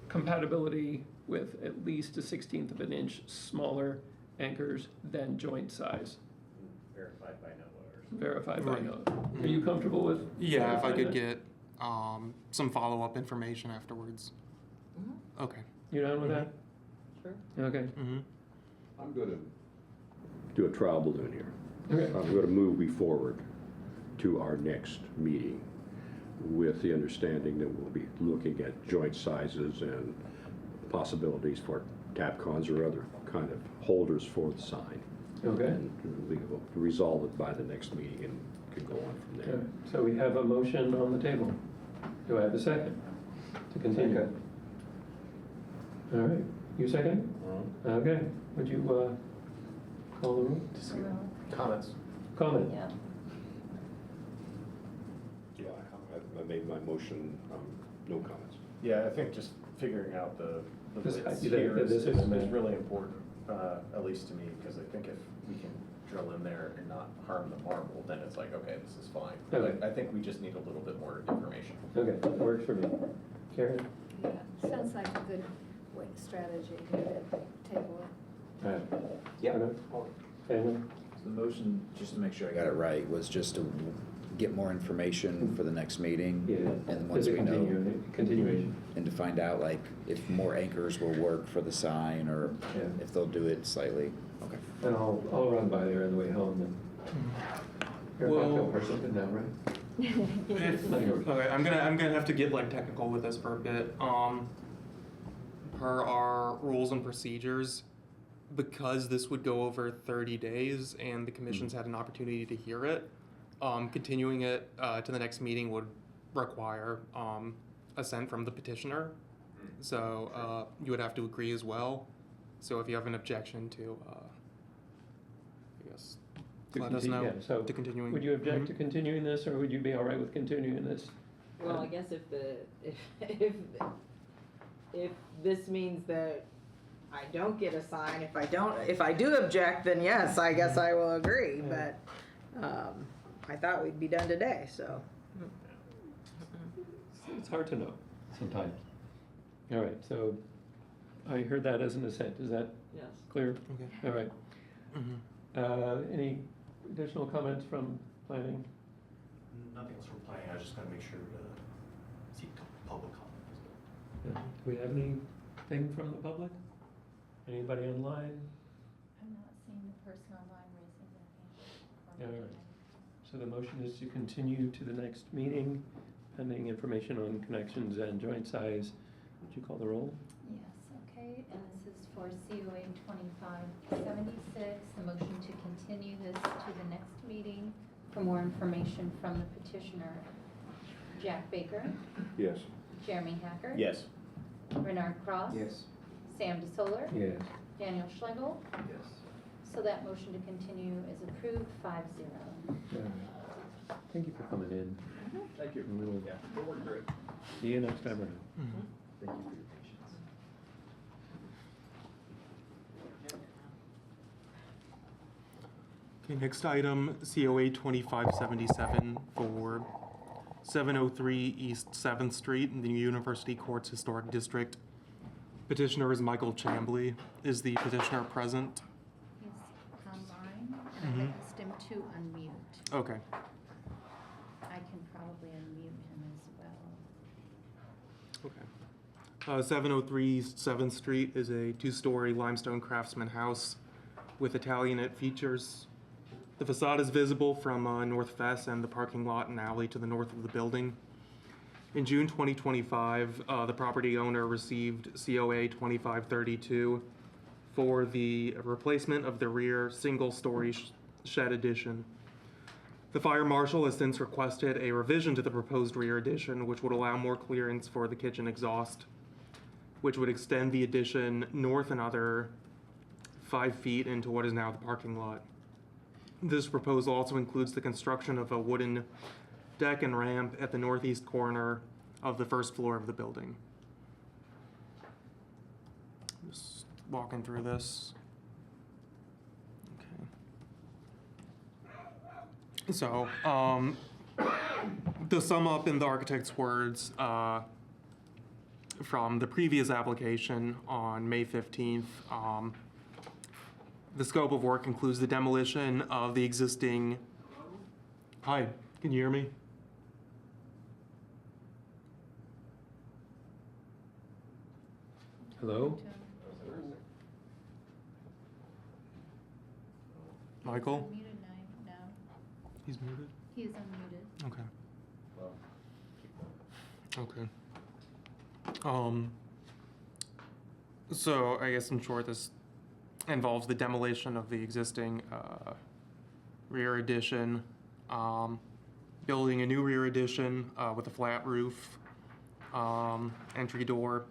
compatibility with at least a 1/16 of an inch smaller anchors than joint size, Verified by no others. verified by Right. note. Are you comfortable with? Yeah, if I verifying could that? get some follow-up information afterwards. Okay. You down with that? Sure. Okay. I'm gonna do a trial balloon here. Okay. I'm gonna move me forward to our next meeting. with the understanding that we'll be looking at joint sizes and possibilities for Capcons or other kind of holders for the sign. Okay. And we will resolve it by the next meeting and can go on from there. Okay. So we have a motion on the table. Do I have a second to continue? All right, you second? Okay, would you call the roll? Comments? Comment? Yeah. Yeah, I made my motion, no comments. Yeah, I think just figuring out the This- widths you think here that is this is- really important, at least to me, because I think if we can drill in there and not harm the marble, then it's like, okay, this is fine. But Okay. I think we just need a little bit more information. Okay, that works for me. Karen? Yeah, sounds like a good strategy to table it. All right. Yeah. Daniel? So the motion, just to make sure I got it right, was just to get more information for the next meeting? Yeah. And once Is it we know, continuation. and to find out like if more anchors will work for the sign or Yeah. if they'll do it slightly. Okay. And I'll run by there on the way home and you're a Well- cocktail person good now, right? Okay, I'm gonna have to get like technical with this for a bit. Per our rules and procedures, because this would go over 30 days and the commission's had an opportunity to hear it, continuing it to the next meeting would require assent from the petitioner. So you would have to agree as well. So if you have an objection to, I guess, To let us continue- know yeah, so to continuing. Would you object to Mhm. continuing this, or would you be all right with continuing this? Well, I guess if this means that I don't get a sign, if I do object, then yes, I guess I will agree, Yeah. but, I thought we'd be done today, so. It's hard to know sometimes. All right, so I heard that as an assent. Is that Yes. clear? Okay. All right. Mhm. Any additional comments from planning? Nothing else from planning, I was just gonna make sure to seek public comment as well. Do we have anything from the public? Anybody online? I'm not seeing the person online raising their hand. All right. So the motion is to continue to the next meeting, pending information on connections and joint size. Would you call the roll? Yes, okay, and this is for COA 2576, the motion to continue this to the next meeting for more information from the petitioner. Jack Baker, Yes. Jeremy Hacker. Yes. Renard Cross. Yes. Sam DeSoler. Yes. Daniel Schlegel. Yes. So that motion to continue is approved 5-0. Thank you for coming in. Thank you. And we'll Yeah, that worked great. see you next time around. Mhm. Thank you for your patience. Okay, next item, COA 2577 for 703 East 7th Street in the University Courts Historic District. Petitioner is Michael Chambly. Is the petitioner present? He's online, and I asked him to unmute. Okay. I can probably unmute him as well. Okay. 703 East 7th Street is a two-story limestone craftsman house with Italianate features. The facade is visible from North Fess and the parking lot and alley to the north of the building. In June 2025, the property owner received COA 2532 for the replacement of the rear single-story shed addition. The fire marshal has since requested a revision to the proposed rear addition, which would allow more clearance for the kitchen exhaust, which would extend the addition north another 5 feet into what is now the parking lot. This proposal also includes the construction of a wooden deck and ramp at the northeast corner of the first floor of the building. Just walking through this. Okay. So, to sum up in the architect's words, from the previous application on May 15th, the scope of work includes the demolition of the existing. Hi, can you hear me? Hello? Michael? Unmuted now. He's muted? He is unmuted. Okay. Okay. So I guess in short, this involves the demolition of the existing rear addition, building a new rear addition with a flat roof, entry door,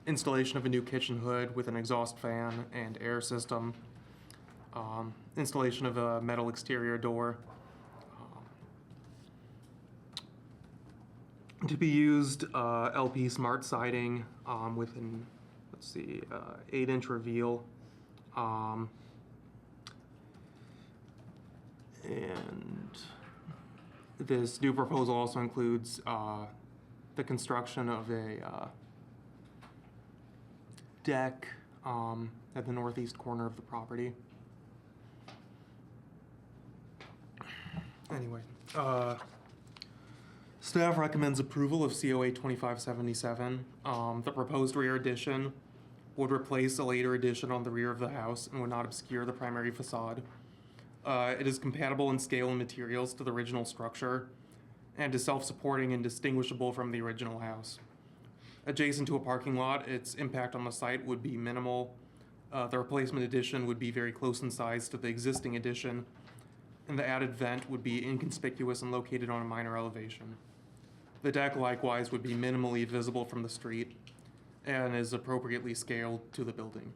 installation of a new kitchen hood with an exhaust fan and air system, installation of a metal exterior door. To be used, LP smart siding with an, 8-inch reveal. And this new proposal also includes the construction of a deck at the northeast corner of the property. Anyway, staff recommends approval of COA 2577. The proposed rear addition would replace a later addition on the rear of the house and would not obscure the primary facade. It is compatible in scale and materials to the original structure and is self-supporting and distinguishable from the original house. Adjacent to a parking lot, its impact on the site would be minimal. The replacement addition would be very close in size to the existing addition, and the added vent would be inconspicuous and located on a minor elevation. The deck likewise would be minimally visible from the street and is appropriately scaled to the building.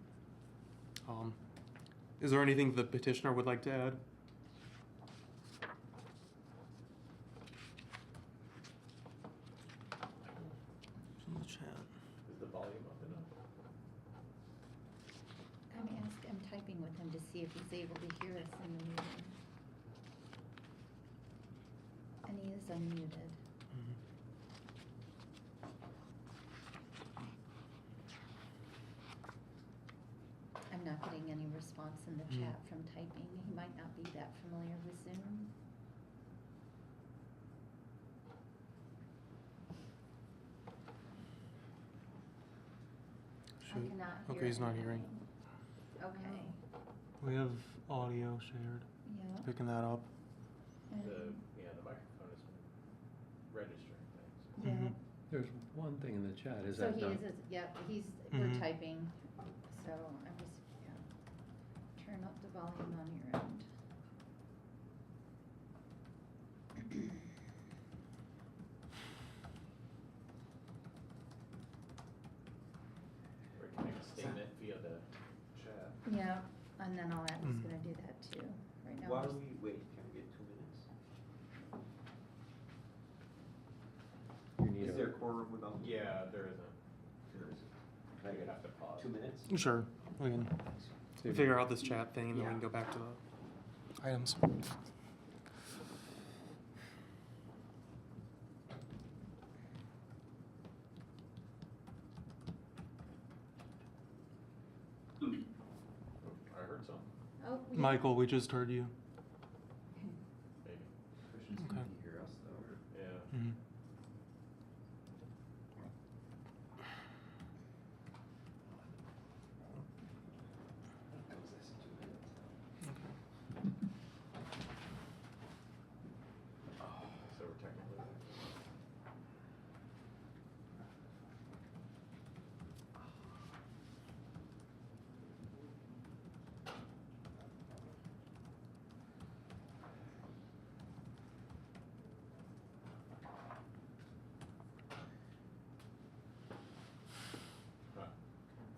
Is there anything the petitioner would like to add? In the chat. Is the volume up enough? I'm typing with him to see if he's able to hear us in the meeting. And he is unmuted. I'm not getting any response in the chat from typing. He might not be that familiar with Zoom. I cannot hear. Okay, he's not hearing. Okay, We have audio shared. yeah. Picking that up. And- The microphone is registering things. Yeah. Mhm. There's one thing in the chat, is So that he done? is, yep, we're Mhm. typing, so I'm just, yeah. Turn up the volume on your end. Or you can make a statement via the chat. Yeah, and then I'll add, he's Mm. gonna do that too, right now. While we're s- we wait, can we get 2 minutes? You need Is a- there a quorum without? Yeah, there isn't. There isn't. You're gonna have to pause. 2 minutes? Sure. We can figure out this chat thing and then we can Yeah. go back to the items. I heard something, Oh, Michael, we just heard you. maybe. Christian's Okay. gonna hear us though, or? Yeah. Mhm. I was less than 2 minutes. So we're technically.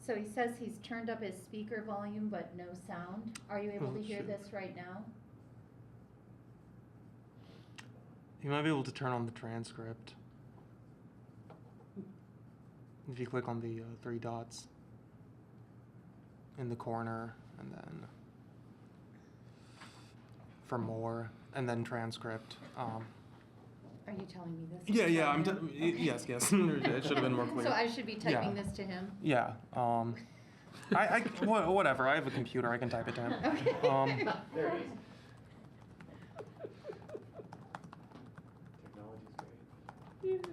So he says he's turned up his speaker volume, but no sound. Are you able Oh, to hear shit. this right now? You might be able to turn on the transcript. If you click on the 3 dots in the corner and then for more and then transcript. Are you telling me this? Yeah, to yeah, tell I'm him? yes, yes. It should have been more clear. So I should be Yeah. typing this to him? Yeah. Whatever. I have a computer. I can type it to him. Okay. There it is. Technology's great.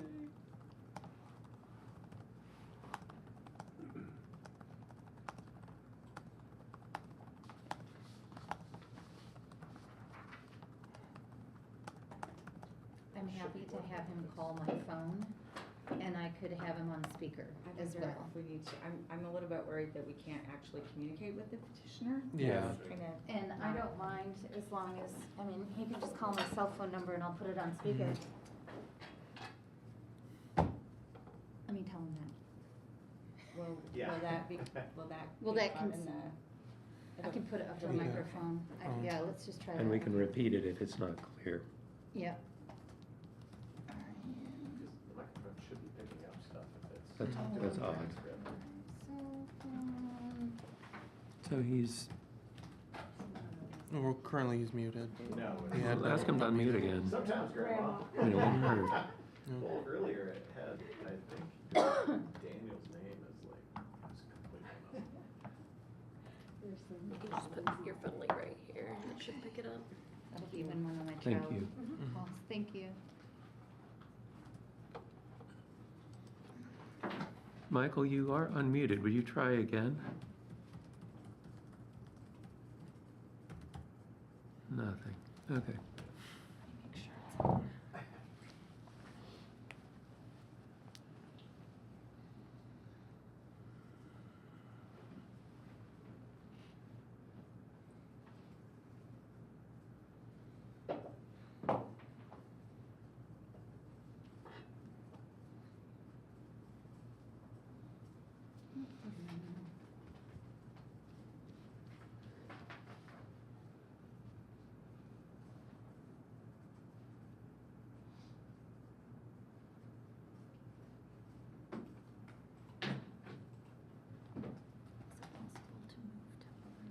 I'm happy to have him call my phone and I could have him on speaker I as wonder well. if we need to, I'm a little bit worried that we can't actually communicate with the petitioner. Yeah. It's kinda And I don't mind as long as, I mean, he can just call my cell phone number and I'll put it on speaker. Let me tell him that. Will Yeah. that be Will that caught in cons- the? I can put it up to a Yeah. microphone. Yeah, let's just try that. And we can repeat it if it's not clear. Yeah. The microphone should be picking up stuff if That's, it's. that's odd. Cell phone. So he's, Well, currently he's muted. No. Yeah, well, ask him to unmute again. Sometimes, Grandma. You know, one word. Well, earlier it had, I think, Daniel's name is like, it's completely You can just put your phone like right here, and it should pick it up. That'll be when one of my Thank child you. calls. Thank you. Michael, you are unmuted. Will you try again? Nothing. Okay. Make sure it's on. Is it possible to move to old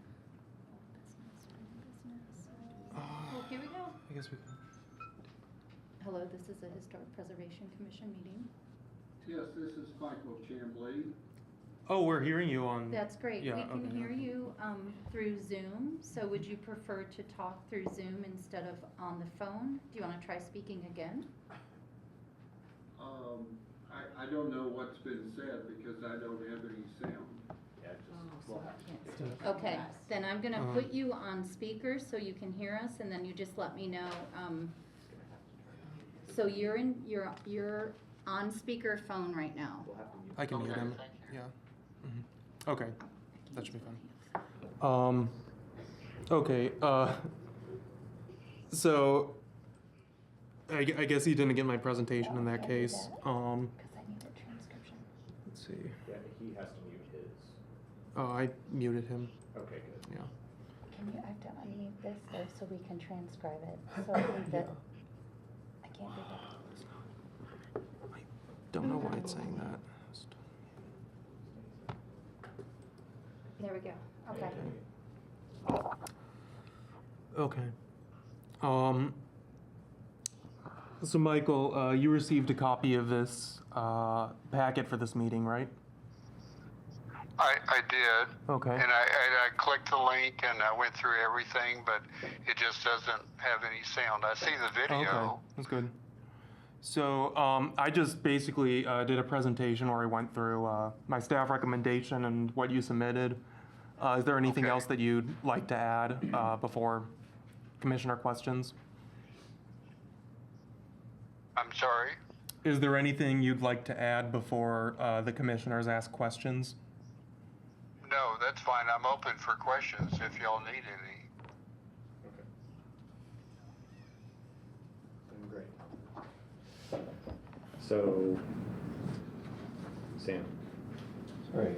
business, new business? Oh, here we go. I guess we can. Hello, this is a Historic Preservation Commission meeting. Yes, this is Michael Chamblee. Oh, we're hearing you on. That's great. Yeah, We can okay, hear okay. you through Zoom. So would you prefer to talk through Zoom instead of on the phone? Do you want to try speaking again? I don't know what's been said because I don't have any sound. Yeah, So I can't. Okay, Yes. then I'm gonna Uh-huh. put you on speaker so you can hear us, and then you just let me know. So you're on speaker phone right now. I can mute him. Yeah. Okay, that should be fine. Okay. So I guess he didn't get my presentation in that case. Because I need a transcription. Let's see. Yeah, he has to mute his. Oh, I muted him. Okay, good. Yeah. Can you, I have to unmute this though so we can transcribe it. So I think that, I can't do that. I don't know why it's saying that. There we go. Okay. Okay. So Michael, you received a copy of this packet for this meeting, right? I did. Okay. And I clicked the link and I went through everything, but it just doesn't have any sound. I see the video. Okay, that's good. So I just basically did a presentation where I went through my staff recommendation and what you submitted. Is there anything Okay. else that you'd like to add before commissioner questions? I'm sorry. Is there anything you'd like to add before the commissioners ask questions? No, that's fine. I'm open for questions if y'all need any. Okay. Great. So, Sam, Sorry.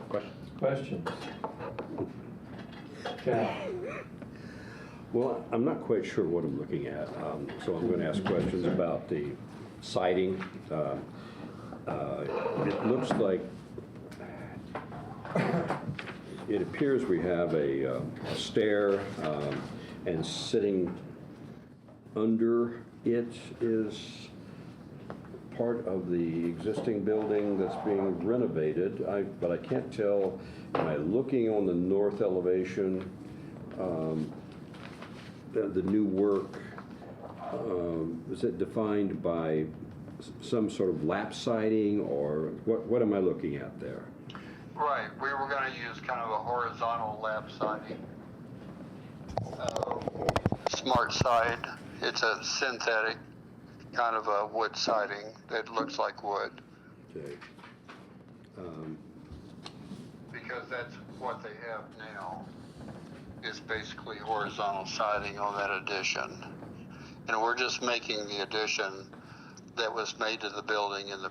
questions? Questions? Jack? Well, I'm not quite sure what I'm looking at, so I'm going to ask questions about the siding. It looks like, it appears we have a stair, and sitting under it is part of the existing building that's being renovated, but I can't tell, am I looking on the north elevation? The new work, is it defined by some sort of lap siding, or what am I looking at there? Right. We were going to use kind of a horizontal lap siding. Smart side. It's a synthetic. kind of a wood siding that looks like wood. Okay. Because that's what they have now, is basically horizontal siding on that addition. And we're just making the addition that was made to the building in the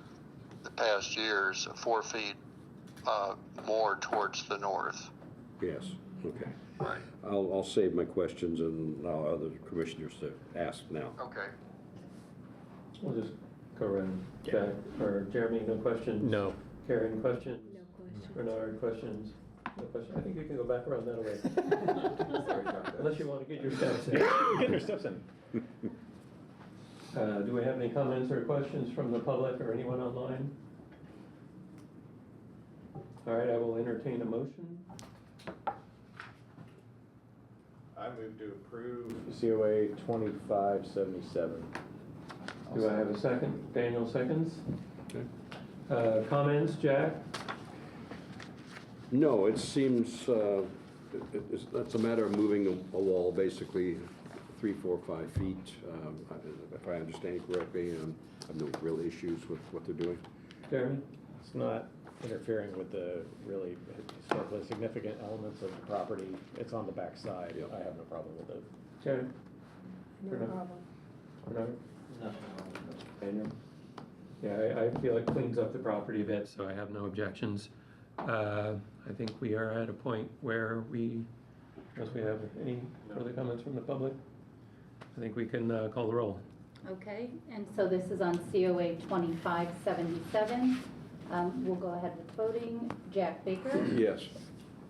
past years 4 feet more towards the north. Yes, okay. Right. I'll save my questions and allow other commissioners to ask now. Okay. We'll just go around. Jack, or Jeremy, no questions? No. Karen, questions? No questions. Bernard, questions? No questions? I think you can go back around that way. Unless you want to get your steps in. Get your steps in. Do we have any comments or questions from the public or anyone online? All right, I will entertain a motion. I move to approve COA 2577. Do I have a second? Daniel seconds. Okay. Comments, Jack? No, it seems, it's a matter of moving a wall basically 3, 4, 5 feet. If I understand correctly, I have no real issues with what they're doing. Jeremy? It's not interfering with the really historically significant elements of the property. It's on the back side. Yep. I have no problem with it. Jeremy? No Bernard? problem. Bernard? Daniel? Yeah, I feel it cleans up the property a bit, so I have no objections. I think we are at a point where unless we have any further comments from the public, I think we can call the roll. Okay, and so this is on COA 2577. We'll go ahead with voting. Jack Baker? Yes.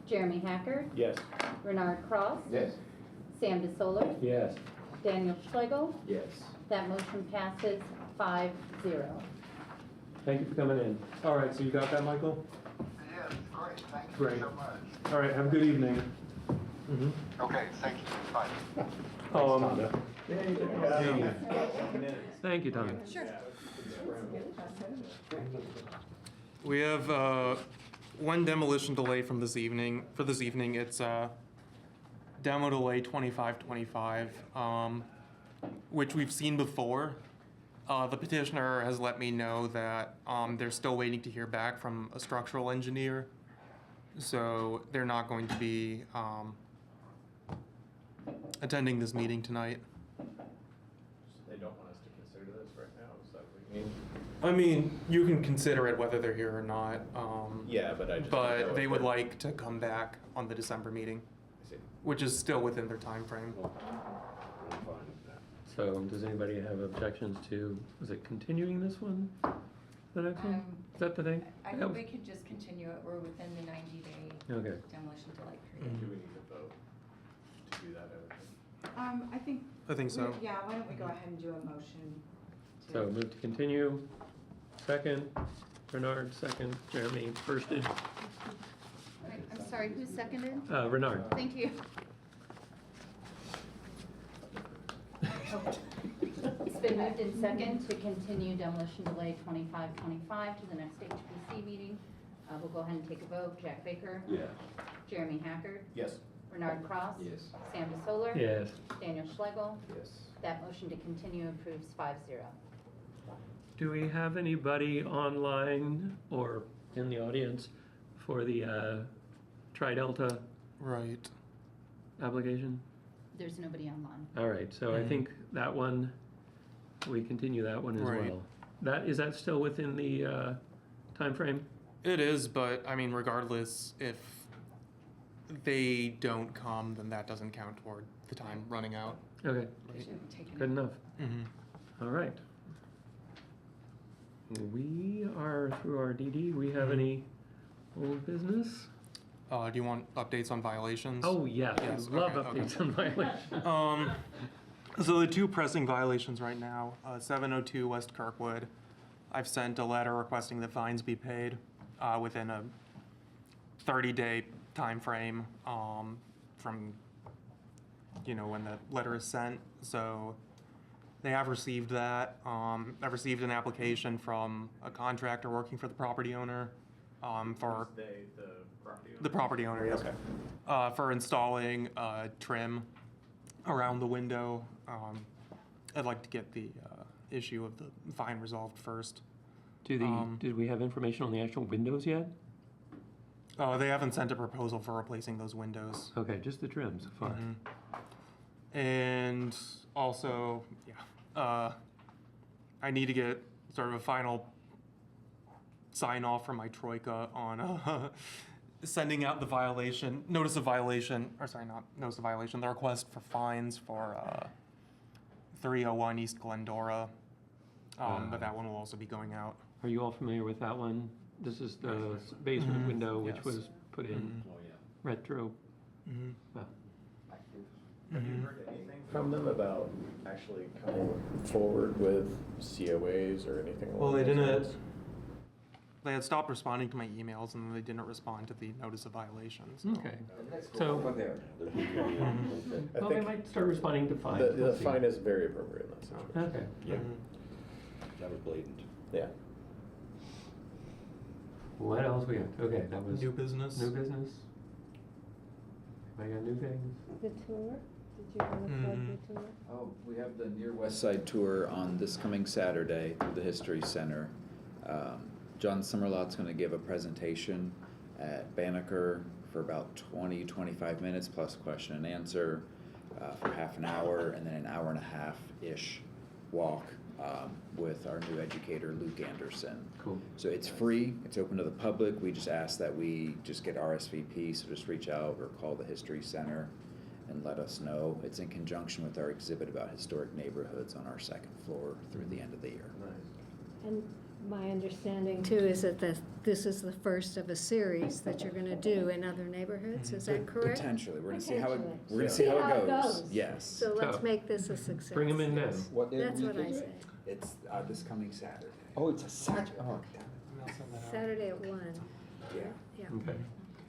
Jeremy Hacker? Yes. Renard Cross? Yes. Sam DeSoler? Yes. Daniel Schlegel? Yes. That motion passes 5-0. Thank you for coming in. All right, so you got that, Michael? Yes, great. Thank you Great. so much. All right, have a good evening. Okay, thank you. Bye. Thank you, Tommy. Sure. We have one demolition delay from this evening. For this evening, it's demo delay 2525, which we've seen before. The petitioner has let me know that they're still waiting to hear back from a structural engineer, so they're not going to be attending this meeting tonight. They don't want us to consider this right now, is that what you mean? I mean, you can consider it whether they're here or not. Yeah, but I just don't know But they if would they're- like to come back on the December meeting, I see. which is still within their time frame. I'm fine with that. So does anybody have objections to, is it continuing this one? The next one? Is that the thing? I think we could just continue it, we're within the 90-day Okay. demolition delay period. Do we need to vote to do that? I think. I think so. Yeah, why don't we go ahead and do a motion to. So move to continue. Second, Bernard, second, Jeremy, firsted. I'm sorry, who seconded? Bernard. Thank you. It's been moved in second to continue demolition delay 2525 to the next HPC meeting. We'll go ahead and take a vote. Jack Baker? Yeah. Jeremy Hacker? Yes. Bernard Cross? Yes. Sam DeSoler? Yes. Daniel Schlegel? Yes. That motion to continue approves 5-0. Do we have anybody online or in the audience for the Tri-Delta Right. application? There's nobody online. All right, so I think that one, we continue that one as Right. well. Is that still within the time frame? It is, but I mean, regardless, if they don't come, then that doesn't count toward the time running out. Okay, They should have taken good it. enough. Mm-hmm. All right. We are through our DD. We have any old business? Do you want updates on violations? Oh, yeah, Yes, I love okay, updates on violations. So the two pressing violations right now, 702 West Kirkwood. I've sent a letter requesting that fines be paid within a 30-day time frame from when the letter is sent. So they have received that. I've received an application from a contractor working for the property owner for the property owner, yes. For installing trim around the window. I'd like to get the issue of the fine resolved first. Did we have information on the actual windows yet? They haven't sent a proposal for replacing those windows. Okay, just the trim so far. And also, I need to get sort of a final sign off from my troika on sending out the notice of violation, the request for fines for 301 East Glendora. But that one will also be going out. Are you all familiar with that one? This is the basement window which Yes. was put in retro. Well, Have you heard anything from them about actually coming forward with COAs or anything along Well, they those didn't. lines? They had stopped responding to my emails, and they didn't respond to the notice of violations. okay. Let's go So- over there. I Well, they think might start responding to fines. the We'll see. fine is very appropriate in that situation. Okay. Yeah. Never blatant. Yeah. What else we got? Okay, that was New business. new business. I got new things. The tour? Did you want to plug the tour? Oh, we have the Near West Side Tour on this coming Saturday through the History Center. John Summerlot's going to give a presentation at Banneker for about 20-25 minutes plus question and answer for half an hour, and then an hour and a half-ish walk with our new educator, Luke Anderson. Cool. So it's free, it's open to the public. We just ask that we just get RSVP, so just reach out or call the History Center and let us know. It's in conjunction with our exhibit about historic neighborhoods on our second floor through the end of the year. And my understanding too is that this is the first of a series that you're going to do in other neighborhoods. Is that correct? Potentially, we're gonna see how it, Potentially. we're gonna see how it goes. Yes. So let's So, make this a success. Bring them in then. Yes. What day of That's the what week I is say. it? It's this coming Saturday. Oh, it's a Saturday. Oh, damn it. I'll send that out. Saturday at 1. Yeah. Yeah. Okay.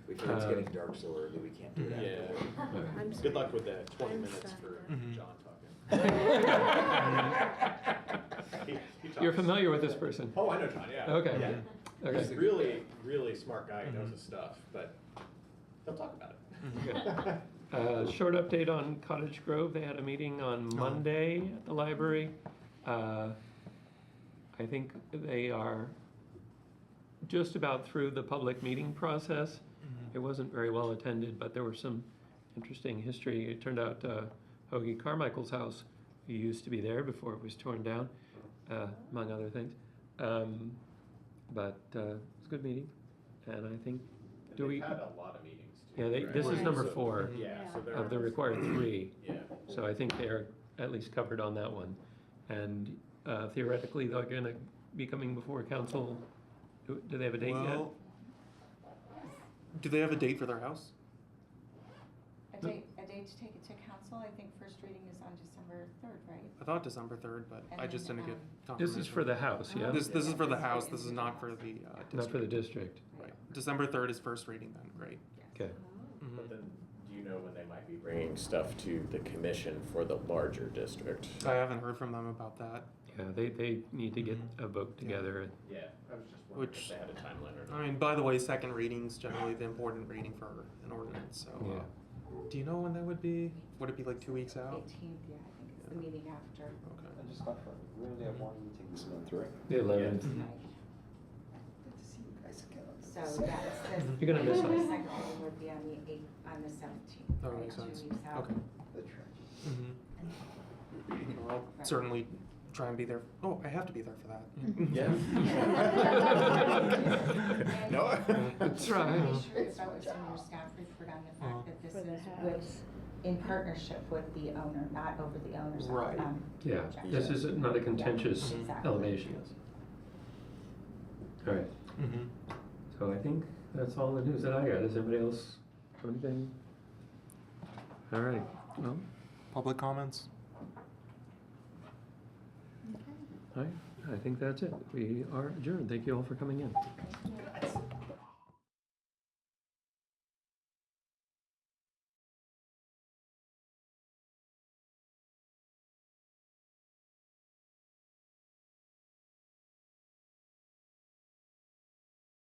We feel it's getting dark so early, we can't do it Yeah. after work. I'm Good luck with that 20 I'm minutes sorry. for Mhm. John talking. He You're talks. familiar with this person? Oh, I know John, yeah. Okay. Yeah. Okay. He's a really, really smart guy. He knows his stuff, but he'll talk about it. Short update on Cottage Grove. They had a meeting on Monday at the library. I think they are just about through the public meeting process. It wasn't very well attended, but there was some interesting history. It turned out Hoagie Carmichael's house used to be there before it was torn down, among other things. But it was a good meeting, and I think, They've had a lot of meetings too. Yeah, right? this is number So- 4 Yeah, so they're. of the required 3. Yeah. So I think they're at least covered on that one. And theoretically, they're going to be coming before council. Do they have a date yet? Well, do they have a date for their house? A date to take it to council, I think first reading is on December 3rd, right? I thought December 3rd, but And I just then, didn't get This confirmation. is for the house, yeah? This is for the house, this is not for the district. Not for the district. Right. December 3rd is first reading then, great. Okay. Mhm. But then, do you know when they might be bringing stuff to the commission for the larger district? I haven't heard from them about that. Yeah, they need to get a vote together. Yeah, I was just wondering Which- if they had a timeline or not. I mean, by the way, second reading's generally the important reading for an ordinance, so. Yeah. Do you know when that would be? Would it be like 2 weeks out? 18th, yeah, I think it's the meeting after. Okay. I just got from, we only have one meeting this month, right? The 11th. Good to see you guys again. So, yeah, it's You're gonna miss the us. second reading would be on the 17th. That right, makes 2 sense. weeks out. Okay. That's right. Well, I'll certainly try and be there. Oh, I have to be there for that. Yeah. No. That's right. I'm pretty sure if that was in your staff report on the fact that this For the is house. with, in partnership with the owner, not over the owner's. Right. Yeah, project. this is not a contentious Yeah, exactly. elevation. All right, Mhm. so I think that's all the news that I got. Does anybody else have anything? All right, well, Public comments? all right, I think that's it. We are adjourned. Thank you all for coming in. Thank you.